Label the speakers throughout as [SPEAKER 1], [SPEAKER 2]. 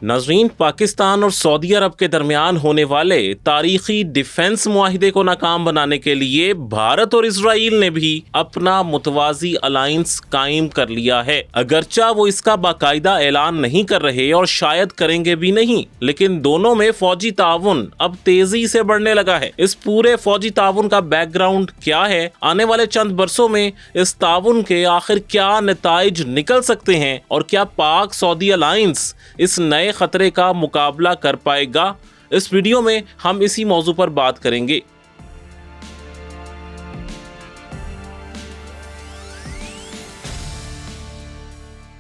[SPEAKER 1] नाज़रीन, पाकिस्तान और सऊदी अरब के दरमियान होने वाले तारीखी डिफेंस मुआहिदे को नाकाम बनाने के लिए भारत और इजराइल ने भी अपना मुतवाज़ी अलायंस कायम कर लिया है। अगरचा वो इसका बाकायदा ऐलान नहीं कर रहे और शायद करेंगे भी नहीं, लेकिन दोनों में फौजी ताउन अब तेजी से बढ़ने लगा है। इस पूरे फौजी ताउन का बैकग्राउंड क्या है, आने वाले चंद बरसों में इस ताउन के आखिर क्या नताइज निकल सकते हैं और क्या पाक सऊदी अलायंस इस नए खतरे का मुकाबला कर पाएगा, इस वीडियो में हम इसी मौजू पर बात करेंगे।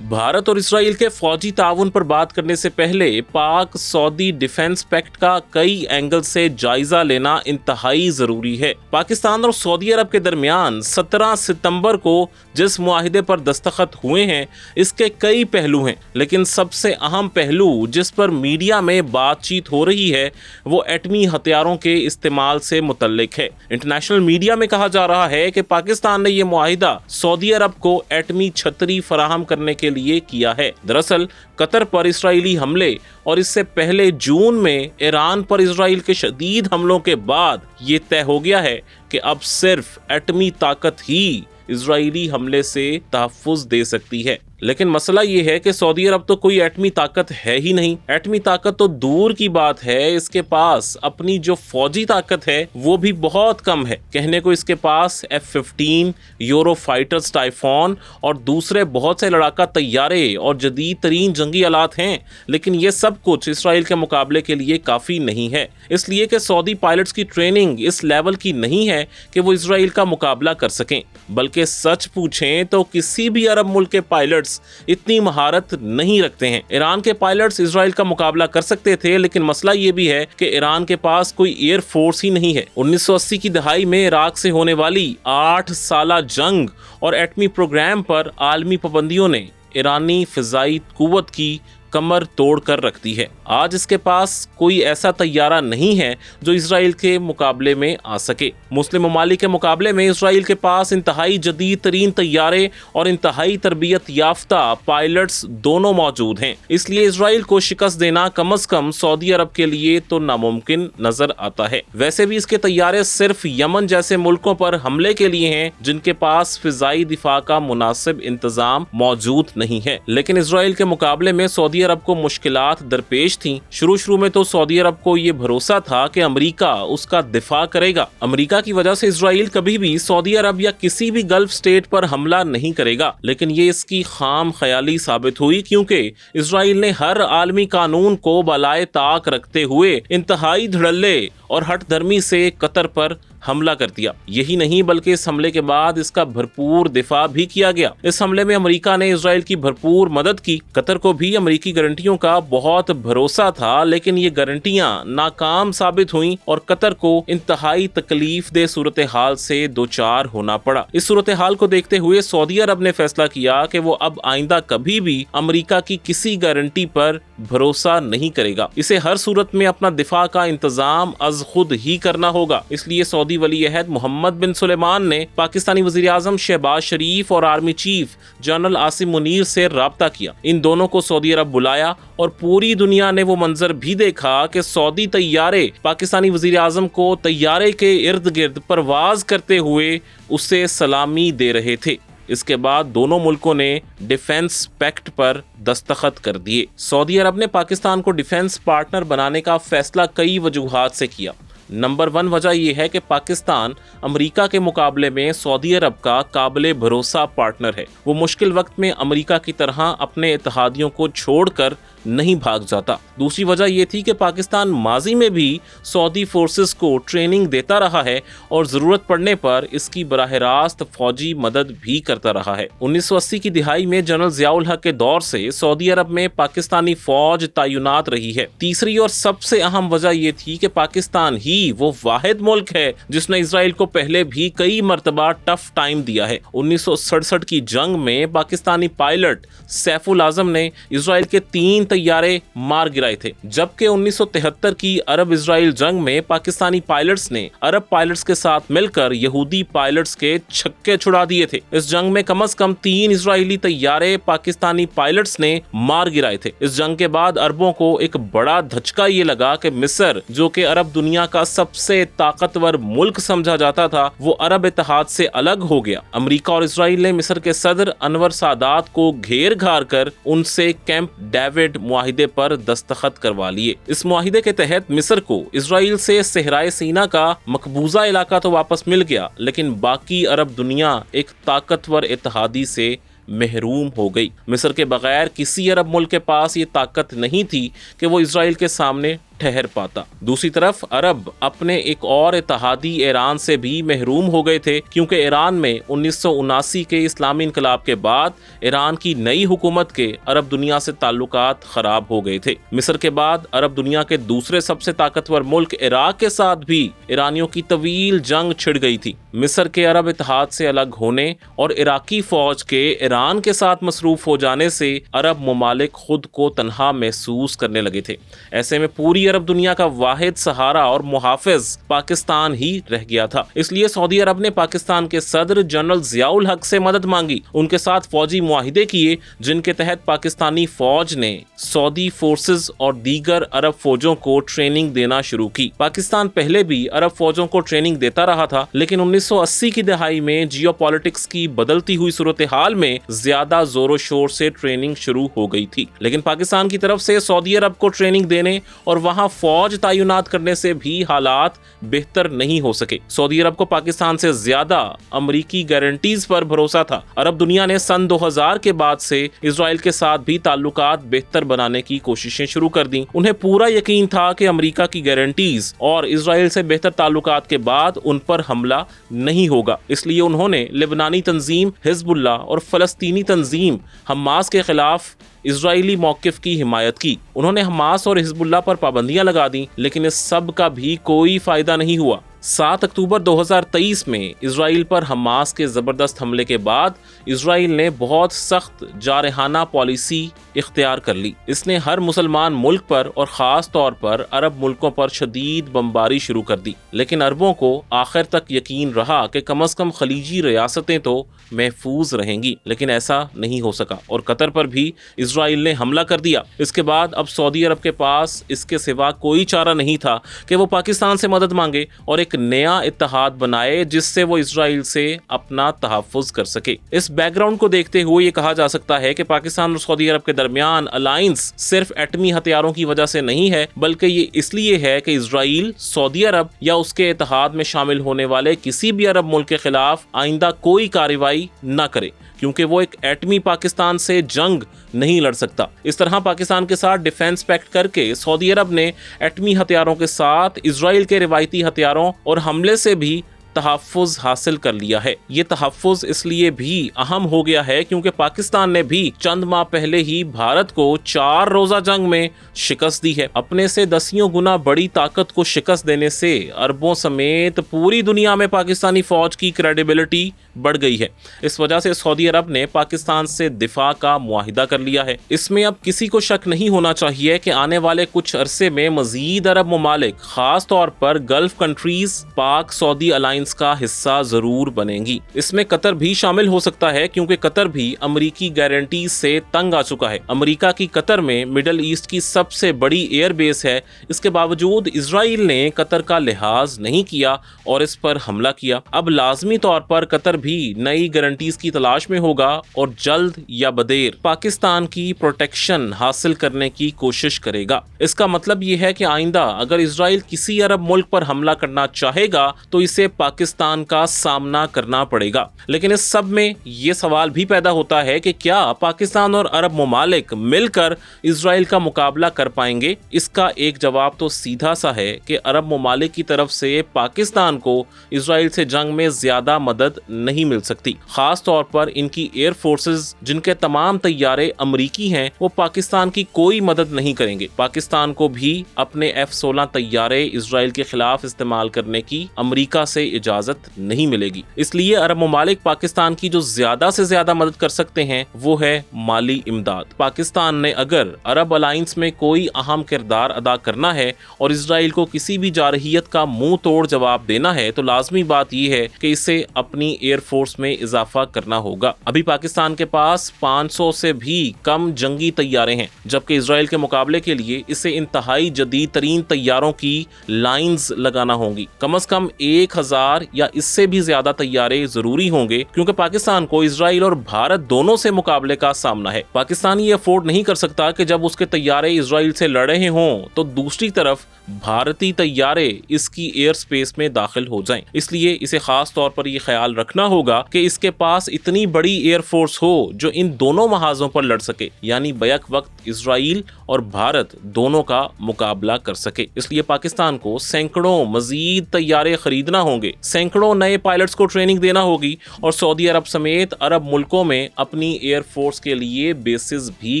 [SPEAKER 1] भारत और इसराइल के फौजी ताउन पर बात करने से पहले पाक सऊदी डिफेंस पैक्ट का कई एंगल से जायजा लेना इंतहाई जरूरी है। पाकिस्तान और सऊदी अरब के दरमियान 17 सितंबर को जिस मुआहिदे पर दस्तखत हुए हैं, इसके कई पहलू हैं, लेकिन सबसे अहम पहलू जिस पर मीडिया में बातचीत हो रही है वो एटमी हथियारों के इस्तेमाल से मुतल्लिक है। इंटरनेशनल मीडिया में कहा जा रहा है कि पाकिस्तान ने यह मुआहिदा सऊदी अरब को एटमी छतरी फराहम करने के लिए किया है। दरअसल कतर पर इस्राएली हमले और इससे पहले जून में ईरान पर इजराइल के शदीद हमलों के बाद ये तय हो गया है कि अब सिर्फ एटमी ताकत ही इजरायली हमले से तहफ़्फ़ुज़ दे सकती है। लेकिन मसला ये है कि सऊदी अरब तो कोई एटमी ताकत है ही नहीं। एटमी ताकत तो दूर की बात है, इसके पास अपनी जो फौजी ताकत है वो भी बहुत कम है। कहने को इसके पास F-15 यूरो फाइटर्स टाइफॉन और दूसरे बहुत से लड़ाका तैयारे और जदीद तरीन जंगी आलात हैं, लेकिन ये सब कुछ इसराइल के मुकाबले के लिए काफ़ी नहीं है। इसलिए कि सऊदी पायलट्स की ट्रेनिंग इस लेवल की नहीं है कि वो इसराइल का मुकाबला कर सकें। बल्कि सच पूछें तो किसी भी अरब मुल्क के पायलट्स इतनी महारत नहीं रखते हैं। ईरान के पायलट्स इजराइल का मुकाबला कर सकते थे, लेकिन मसला ये भी है कि ईरान के पास कोई एयर फोर्स ही नहीं है। 1980 की दहाई में इराक से होने वाली 8 साला जंग और एटमी प्रोग्राम पर आलमी पाबंदियों ने ईरानी फिजाई कुव्वत की कमर तोड़ कर रख दी है। आज इसके पास कोई ऐसा तैयारा नहीं है जो इजराइल के मुकाबले में आ सके। मुस्लिम ममालिक के मुकाबले में इजराइल के पास इंतहाई जदीद तरीन तैयारे और इंतहाई तरबियत याफ्ता पायलट्स दोनों मौजूद हैं। इसलिए इजराइल को शिकस्त देना कम अज कम सऊदी अरब के लिए तो नामुमकिन नजर आता है। वैसे भी इसके तैयारे सिर्फ यमन जैसे मुल्कों पर हमले के लिए हैं जिनके पास फिजाई दिफा का मुनासिब इंतजाम मौजूद नहीं है। लेकिन इजराइल के मुकाबले में सऊदी अरब को मुश्किलात दरपेश थीं। शुरू में तो सऊदी अरब को ये भरोसा था कि अमेरिका उसका दिफा करेगा। अमेरिका की वजह से इजराइल कभी भी सऊदी अरब या किसी भी गल्फ स्टेट पर हमला नहीं करेगा, लेकिन ये इसकी खाम ख्याली साबित हुई, क्योंकि इजराइल ने हर आलमी कानून को बलाए ताक रखते हुए इंतहाई धड़ल्ले और हट धर्मी से कतर पर हमला कर दिया। यही नहीं बल्कि इस हमले के बाद इसका भरपूर दिफा भी किया गया। इस हमले में अमेरिका ने इजराइल की भरपूर मदद की। कतर को भी अमेरिकी गारंटियों का बहुत भरोसा था, लेकिन ये गारंटियां नाकाम साबित हुईं और कतर को इंतहाई तकलीफ दे सूरत हाल से दो चार होना पड़ा। इस सूरत हाल को देखते हुए सऊदी अरब ने फैसला किया कि वो अब आइंदा कभी भी अमेरिका की किसी गारंटी पर भरोसा नहीं करेगा। इसे हर सूरत में अपना दिफा का इंतजाम अज खुद ही करना होगा। इसलिए सऊदी वली अहद मोहम्मद बिन सुलेमान ने पाकिस्तानी वजीर आजम शहबाज शरीफ और army chief general Asim Munir से राब्ता किया। इन दोनों को सऊदी अरब बुलाया और पूरी दुनिया ने वो मंजर भी देखा कि सऊदी तैयारे पाकिस्तानी वजीर आजम को तैयारे के इर्द गिर्द परवाज करते हुए उसे सलामी दे रहे थे। इसके बाद दोनों मुल्कों ने डिफेंस पैक्ट पर दस्तखत कर दिए। सऊदी अरब ने पाकिस्तान को डिफेंस पार्टनर बनाने का फैसला कई वजूहात से किया। नंबर 1 वजह यह है कि पाकिस्तान अमेरिका के मुकाबले में सऊदी अरब का काबिले भरोसा पार्टनर है। वो मुश्किल वक्त में अमेरिका की तरह अपने इत्तेहादियों को छोड़कर नहीं भाग जाता। दूसरी वजह यह थी कि पाकिस्तान माजी में भी सऊदी फोर्सेस को ट्रेनिंग देता रहा है और ज़रूरत पड़ने पर इसकी बराह रास्त फौजी मदद भी करता रहा है। 1980 की दिहाई में जनरल ज़ियाउल हक के दौर से सऊदी अरब में पाकिस्तानी फौज तैनात रही है। तीसरी और सबसे अहम वजह यह थी कि पाकिस्तान ही वो वाहिद मुल्क है जिसने इसराइल को पहले भी कई मरतबा टफ टाइम दिया है। 1967 की जंग में पाकिस्तानी पायलट सैफुल आजम ने इसराइल के 3 तैयारे मार गिराए थे, जबकि 1973 की अरब इजराइल जंग में पाकिस्तानी पायलट्स ने अरब पायलट्स के साथ मिलकर यहूदी पायलट्स के छक्के छुड़ा दिए थे। इस जंग में कम से कम 3 इजरायली तैयारे पाकिस्तानी पायलट्स ने मार गिराए थे। इस जंग के बाद अरबों को एक बड़ा धचका ये लगा कि मिस्र, जो कि अरब दुनिया का सबसे ताकतवर मुल्क समझा जाता था, वो अरब इत्तेहाद से अलग हो गया। अमेरिका और इजराइल ने मिस्र के सदर अनवर सादात को घेर घार कर उनसे कैंप डेविड मुआहिदे पर दस्तखत करवा लिए। इस मुआहिदे के तहत मिस्र को इजराइल से सहराए सीना का मकबूजा इलाका तो वापस मिल गया, लेकिन बाकी अरब दुनिया एक ताकतवर इत्तेहादी से महरूम हो गई। मिस्र के बगैर किसी अरब मुल्क के पास ये ताकत नहीं थी कि वो इजराइल के सामने ठहर पाता। दूसरी तरफ अरब अपने एक और इत्तेहादी ईरान से भी महरूम हो गए थे, क्योंकि ईरान में 1979 के इस्लामी इनकलाब के बाद ईरान की नई हुकूमत के अरब दुनिया से ताल्लुकात खराब हो गए थे। मिस्र के बाद अरब दुनिया के दूसरे सबसे ताकतवर मुल्क इराक के साथ भी ईरानियों की तवील जंग छिड़ गई थी। मिस्र के अरब इत्तेहाद से अलग होने और इराकी फौज के ईरान के साथ मसरूफ हो जाने से अरब ममालिक खुद को तन्हा महसूस करने लगे थे। ऐसे में पूरी अरब दुनिया का वाहिद सहारा और मुहाफिज पाकिस्तान ही रह गया था। इसलिए सऊदी अरब ने पाकिस्तान के सदर जनरल जियाउल हक से मदद मांगी, उनके साथ फौजी मुआहिदे किए, जिनके तहत पाकिस्तानी फौज ने सऊदी फोर्सेस और दीगर अरब फौजों को ट्रेनिंग देना शुरू की। पाकिस्तान पहले भी अरब फौजों को ट्रेनिंग देता रहा था, लेकिन 1980 की दहाई में जियोपॉलिटिक्स की बदलती हुई सूरत हाल में ज्यादा जोरों शोर से ट्रेनिंग शुरू हो गई थी। लेकिन पाकिस्तान की तरफ से सऊदी अरब को ट्रेनिंग देने और वहां फौज तैनात करने से भी हालात बेहतर नहीं हो सके। सऊदी अरब को पाकिस्तान से ज्यादा अमरीकी गारंटीज पर भरोसा था। अरब दुनिया ने सन 2000 के बाद से इजराइल के साथ भी ताल्लुकात बेहतर बनाने की कोशिशें शुरू कर दी। उन्हें पूरा यकीन था कि अमेरिका की गारंटीज और इजराइल से बेहतर ताल्लुकात के बाद उन पर हमला नहीं होगा। इसलिए उन्होंने लेबनानी तंजीम हिजबुल्लाह और फलस्तीनी तंजीम हमास के खिलाफ इजरायली मौकिफ की हिमायत की। उन्होंने हमास और हिजबुल्लाह पर पाबंदियां लगा दी, लेकिन इस सब का भी कोई फायदा नहीं हुआ। 7 अक्टूबर 2023 में इजराइल पर हमास के ज़बरदस्त हमले के बाद इजराइल ने बहुत सख्त जारहाना पॉलिसी इख्तियार कर ली। इसने हर मुसलमान मुल्क पर और ख़ास तौर पर अरब मुल्कों पर शदीद बमबारी शुरू कर दी। लेकिन अरबों को आखिर तक यकीन रहा कि कम अज़ कम खलीजी रियासतें तो महफूज रहेंगी, लेकिन ऐसा नहीं हो सका और कतर पर भी इजराइल ने हमला कर दिया। इसके बाद अब सऊदी अरब के पास इसके सिवा कोई चारा नहीं था कि वो पाकिस्तान से मदद मांगे और एक नया इत्तेहाद बनाए जिससे वो इजराइल से अपना तहफ़्फ़ुज़ कर सके। इस बैकग्राउंड को देखते हुए ये कहा जा सकता है कि पाकिस्तान और सऊदी अरब के दरमियान अलायंस सिर्फ एटमी हथियारों की वजह से नहीं है, बल्कि ये इसलिए है कि इजराइल सऊदी अरब या उसके इत्तेहाद में शामिल होने वाले किसी भी अरब मुल्क के खिलाफ आइंदा कोई कार्रवाई न करे, क्योंकि वो एक एटमी पाकिस्तान से जंग नहीं लड़ सकता। इस तरह पाकिस्तान के साथ डिफेंस पैक्ट करके सऊदी अरब ने एटमी हथियारों के साथ इजराइल के रिवायती हथियारों और हमले से भी तहफ़्फ़ुज़ हासिल कर लिया है। ये तहफ़्फ़ुज़ इसलिए भी अहम हो गया है क्योंकि पाकिस्तान ने भी चंद माह पहले ही भारत को 4 रोज़ा जंग में शिकस्त दी है। अपने से 10 गुना बड़ी ताकत को शिकस्त देने से अरबों समेत पूरी दुनिया में पाकिस्तानी फौज की क्रेडिबिलिटी बढ़ गई है। इस वजह से सऊदी अरब ने पाकिस्तान से दिफा का मुआहिदा कर लिया है। इसमें अब किसी को शक नहीं होना चाहिए कि आने वाले कुछ अरसे में मजीद अरब ममालिक, खास तौर पर गल्फ कंट्रीज, पाक सऊदी अलायंस का हिस्सा जरूर बनेंगी। इसमें कतर भी शामिल हो सकता है, क्योंकि कतर भी अमरीकी गारंटीज से तंग आ चुका है। अमरीका की कतर में मिडल ईस्ट की सबसे बड़ी एयर बेस है। इसके बावजूद इजराइल ने कतर का लिहाज नहीं किया और इस पर हमला किया। अब लाजमी तौर पर कतर भी नई गारंटीज की तलाश में होगा और जल्द या बदेर पाकिस्तान की प्रोटेक्शन हासिल करने की कोशिश करेगा। इसका मतलब यह है कि आइंदा अगर इजराइल किसी अरब मुल्क पर हमला करना चाहेगा तो इसे पाकिस्तान का सामना करना पड़ेगा। लेकिन इस सब में यह सवाल भी पैदा होता है कि क्या पाकिस्तान और अरब ममालिक मिलकर इजराइल का मुकाबला कर पाएंगे? इसका एक जवाब तो सीधा सा है कि अरब ममालिक की तरफ से पाकिस्तान को इजराइल से जंग में ज्यादा मदद नहीं मिल सकती। खास तौर पर इनकी एयर फोर्सेस जिनके तमाम तैयारे अमरीकी हैं, वो पाकिस्तान की कोई मदद नहीं करेंगे। पाकिस्तान को भी अपने F-16 तैयारे इजराइल के खिलाफ इस्तेमाल करने की अमरीका से इजाजत नहीं मिलेगी। इसलिए अरब ममालिक पाकिस्तान की जो ज्यादा से ज्यादा मदद कर सकते हैं वो है माली इमदाद। पाकिस्तान ने अगर अरब अलायंस में कोई अहम किरदार अदा करना है और इजराइल को किसी भी जारहियत का मुंह तोड़ जवाब देना है तो लाजमी बात यह है कि इसे अपनी एयर फोर्स में इजाफा करना होगा। अभी पाकिस्तान के पास 500 से भी कम जंगी तैयारे हैं, जबकि इजराइल के मुकाबले के लिए इसे इंतहाई जदीद तरीन तैयारों की लाइंस लगाना होंगी। कम से कम 1000 या इससे भी ज्यादा तैयारे जरूरी होंगे, क्योंकि पाकिस्तान को इजराइल और भारत दोनों से मुकाबले का सामना है। पाकिस्तान ये अफोर्ड नहीं कर सकता कि जब उसके तैयारे इजराइल से लड़ रहे हों तो दूसरी तरफ भारतीय तैयारे इसकी एयर स्पेस में दाखिल हो जाएं। इसलिए इसे खास तौर पर यह ख्याल रखना होगा कि इसके पास इतनी बड़ी एयर फोर्स हो जो इन दोनों महाजों पर लड़ सके, यानी बैक वक्त इजराइल और भारत दोनों का मुकाबला कर सके। इसलिए पाकिस्तान को सैकड़ों मजीद तैयारे खरीदना होंगे, सैकड़ों नए पायलट्स को ट्रेनिंग देना होगी और सऊदी अरब समेत अरब मुल्कों में अपनी एयर फोर्स के लिए बेसिस भी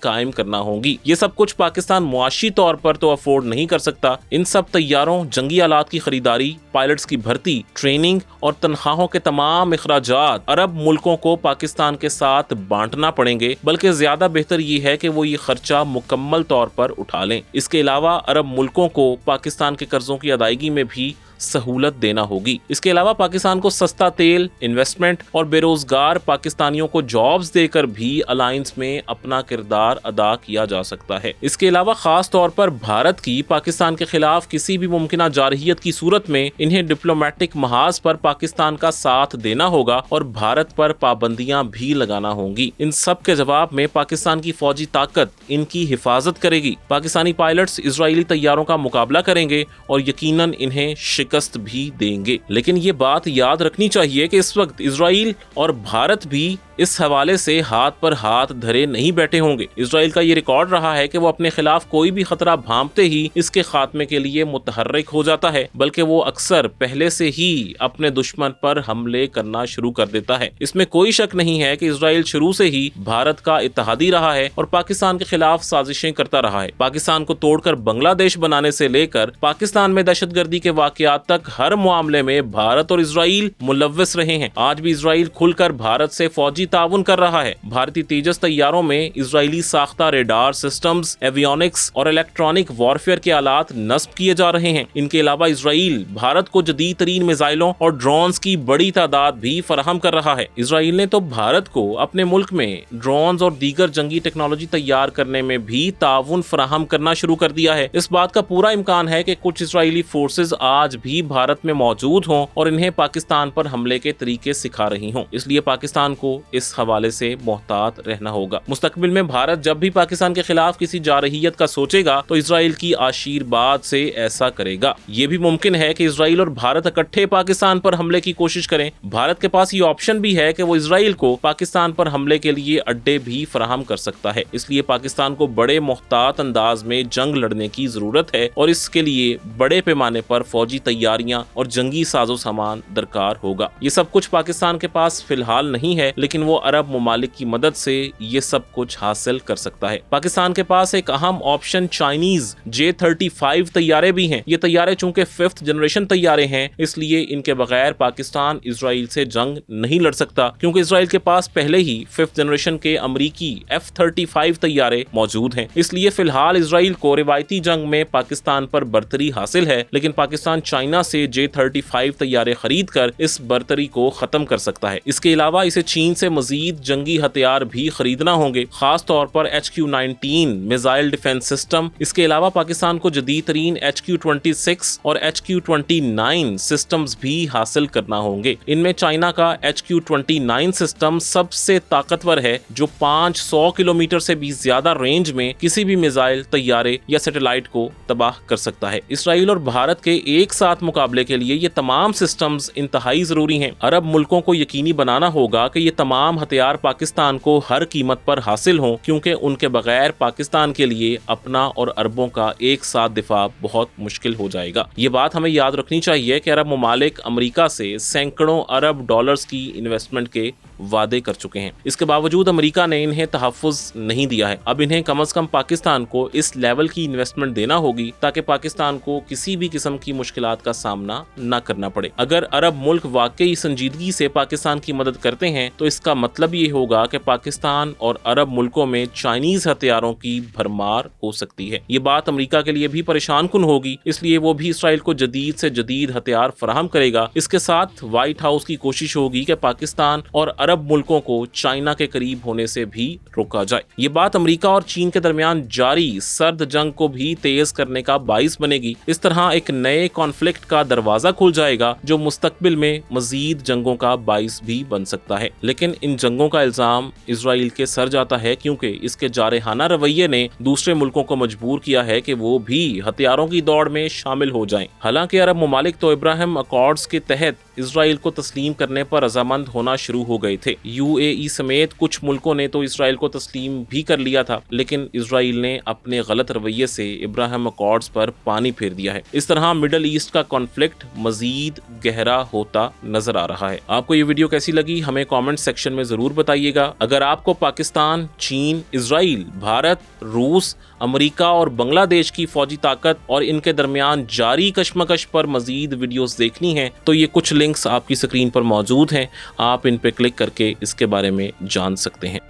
[SPEAKER 1] कायम करना होंगी। ये सब कुछ पाकिस्तान मुआशी तौर पर तो अफोर्ड नहीं कर सकता। इन सब तैयारों, जंगी आलात की खरीदारी, पायलट्स की भर्ती, ट्रेनिंग और तनख्वाहों के तमाम इखराजात अरब मुल्कों को पाकिस्तान के साथ बांटना पड़ेंगे, बल्कि ज्यादा बेहतर ये है कि वो ये खर्चा मुकम्मल तौर पर उठा लें। इसके अलावा अरब मुल्कों को पाकिस्तान के कर्जों की अदायगी में भी सहूलत देना होगी। इसके अलावा पाकिस्तान को सस्ता तेल, इन्वेस्टमेंट और बेरोजगार पाकिस्तानियों को जॉब्स देकर भी अलायंस में अपना किरदार अदा किया जा सकता है। इसके अलावा खास तौर पर भारत की पाकिस्तान के खिलाफ किसी भी मुमकिन जारहियत की सूरत में इन्हें डिप्लोमेटिक महाज पर पाकिस्तान का साथ देना होगा और भारत पर पाबंदियां भी लगाना होंगी। इन सब के जवाब में पाकिस्तान की फौजी ताकत इनकी हिफाजत करेगी। पाकिस्तानी पायलट्स इजरायली तैयारों का मुकाबला करेंगे और यकीनन इन्हें शिकस्त भी देंगे। लेकिन ये बात याद रखनी चाहिए कि इस वक्त इजराइल और भारत भी इस हवाले से हाथ पर हाथ धरे नहीं बैठे होंगे। इजराइल का ये रिकॉर्ड रहा है कि वो अपने खिलाफ कोई भी खतरा भांपते ही इसके खात्मे के लिए मुतहर्रिक हो जाता है, बल्कि वो अक्सर पहले से ही अपने दुश्मन पर हमले करना शुरू कर देता है। इसमें कोई शक नहीं है कि इजराइल शुरू से ही भारत का इत्तेहादी रहा है और पाकिस्तान के खिलाफ साजिशें करता रहा है। पाकिस्तान को तोड़कर बांग्लादेश बनाने से लेकर पाकिस्तान में दहशतगर्दी के वाकयात तक हर मामले में भारत और इजराइल मुलव्वस रहे हैं। आज भी इजराइल खुलकर भारत से फौजी ताउन कर रहा है। भारतीय तेजस तैयारों में इजरायली साख्ता रेडार सिस्टम्स, एवियोनिक्स और इलेक्ट्रॉनिक वॉरफेयर के आलात नस्ब किए जा रहे हैं। इनके अलावा इजराइल भारत को जदीद तरीन मिसाइलों और ड्रोन्स की बड़ी तादाद भी फराहम कर रहा है। इजराइल ने तो भारत को अपने मुल्क में ड्रोन्स और दीगर जंगी टेक्नोलॉजी तैयार करने में भी ताउन फराहम करना शुरू कर दिया है। इस बात का पूरा इम्कान है कि कुछ इजरायली फोर्सेज आज भी भारत में मौजूद हों और इन्हें पाकिस्तान पर हमले के तरीके सिखा रही हों। इसलिए पाकिस्तान को इस हवाले से मोहतात रहना होगा। मुस्तकबिल में भारत जब भी पाकिस्तान के खिलाफ किसी जारहियत का सोचेगा तो इजराइल की आशीर्वाद से ऐसा करेगा। ये भी मुमकिन है कि इजराइल और भारत इकट्ठे पाकिस्तान पर हमले की कोशिश करें। भारत के पास ये ऑप्शन भी है कि वो इजराइल को पाकिस्तान पर हमले के लिए अड्डे भी फराहम कर सकता है। इसलिए पाकिस्तान को बड़े मोहतात अंदाज में जंग लड़ने की जरूरत है और इसके लिए बड़े पैमाने पर फौजी तैयारियां और जंगी साजो सामान दरकार होगा। ये सब कुछ पाकिस्तान के पास फिलहाल नहीं है, लेकिन वो अरब ममालिक की मदद से ये सब कुछ हासिल कर सकता है। पाकिस्तान के पास एक अहम ऑप्शन चाइनीज J-35 तैयारे भी हैं। ये तैयारे चूंकि 5th जनरेशन तैयारे हैं, इसलिए इनके बगैर पाकिस्तान इजराइल से जंग नहीं लड़ सकता, क्योंकि इजराइल के पास पहले ही 5th जनरेशन के अमरीकी F-35 तैयारे मौजूद हैं। इसलिए फिलहाल इजराइल को रिवायती जंग में पाकिस्तान पर बर्तरी हासिल है, लेकिन पाकिस्तान चाइना से J-35 तैयारे खरीद कर इस बर्तरी को खत्म कर सकता है। इसके अलावा इसे चीन से मजीद जंगी हथियार भी खरीदना होंगे, खास तौर पर HQ-19 मिसाइल डिफेंस सिस्टम। इसके अलावा पाकिस्तान को जदीद तरीन HQ-26 और HQ-29 सिस्टम्स भी हासिल करना होंगे। इनमें चाइना का HQ-29 सिस्टम सबसे ताकतवर है, जो 500 किलोमीटर से भी ज्यादा रेंज में किसी भी मिसाइल, तैयारे या सैटेलाइट को तबाह कर सकता है। इसराइल और भारत के एक साथ साथ मुकाबले के लिए ये तमाम सिस्टम्स इंतहाई जरूरी हैं। अरब मुल्कों को यकीनी बनाना होगा कि ये तमाम हथियार पाकिस्तान को हर कीमत पर हासिल हों, क्योंकि उनके बगैर पाकिस्तान के लिए अपना और अरबों का एक साथ दिफा बहुत मुश्किल हो जाएगा। ये बात हमें याद रखनी चाहिए कि अरब ममालिक अमेरिका से सैकड़ों अरब डॉलर्स की इन्वेस्टमेंट के वादे कर चुके हैं। इसके बावजूद अमेरिका ने इन्हें तहफ़्फ़ुज़ नहीं दिया है। अब इन्हें कम से कम पाकिस्तान को इस लेवल की इन्वेस्टमेंट देना होगी ताकि पाकिस्तान को किसी भी किस्म की मुश्किलात का सामना न करना पड़े। अगर अरब मुल्क वाकई संजीदगी से पाकिस्तान की मदद करते हैं तो इसका मतलब ये होगा कि पाकिस्तान और अरब मुल्कों में चाइनीज हथियारों की भरमार हो सकती है। ये बात अमेरिका के लिए भी परेशान कुन होगी, इसलिए वो भी इसराइल को जदीद से जदीद हथियार फराहम करेगा। इसके साथ व्हाइट हाउस की कोशिश होगी कि पाकिस्तान और अरब मुल्कों को चाइना के करीब होने से भी रोका जाए। ये बात अमेरिका और चीन के दरमियान जारी सर्द जंग को भी तेज करने का बाइस बनेगी। इस तरह एक नए कॉन्फ्लिक्ट का दरवाजा खुल जाएगा जो मुस्तकबिल में मजीद जंगों का बाइस भी बन सकता है। लेकिन इन जंगों का इल्जाम इसराइल के सर जाता है, क्योंकि इसके जारहाना रवैये ने दूसरे मुल्कों को मजबूर किया है कि वो भी हथियारों की दौड़ में शामिल हो जाएं। हालांकि अरब ममालिक तो इब्राहिम अकॉर्ड्स के तहत इसराइल को तस्लीम करने पर रजामंद होना शुरू हो गए थे। यूएई समेत कुछ मुल्कों ने तो इसराइल को तस्लीम भी कर लिया था, लेकिन इसराइल ने अपने गलत रवैये से इब्राहिम अकॉर्ड्स पर पानी फेर दिया है। इस तरह मिडल ईस्ट का कॉन्फ्लिक्ट मजीद गहरा होता नजर आ रहा है। आपको ये वीडियो कैसी लगी हमें कमेंट सेक्शन में जरूर बताइएगा। अगर आपको पाकिस्तान, चीन, इसराइल, भारत, रूस, अमेरिका और बांग्लादेश की फौजी ताकत और इनके दरमियान जारी कशमकश पर मजीद वीडियोस देखनी है तो ये कुछ लिंक्स आपकी स्क्रीन पर मौजूद हैं, आप इन पर क्लिक करके इसके बारे में जान सकते हैं।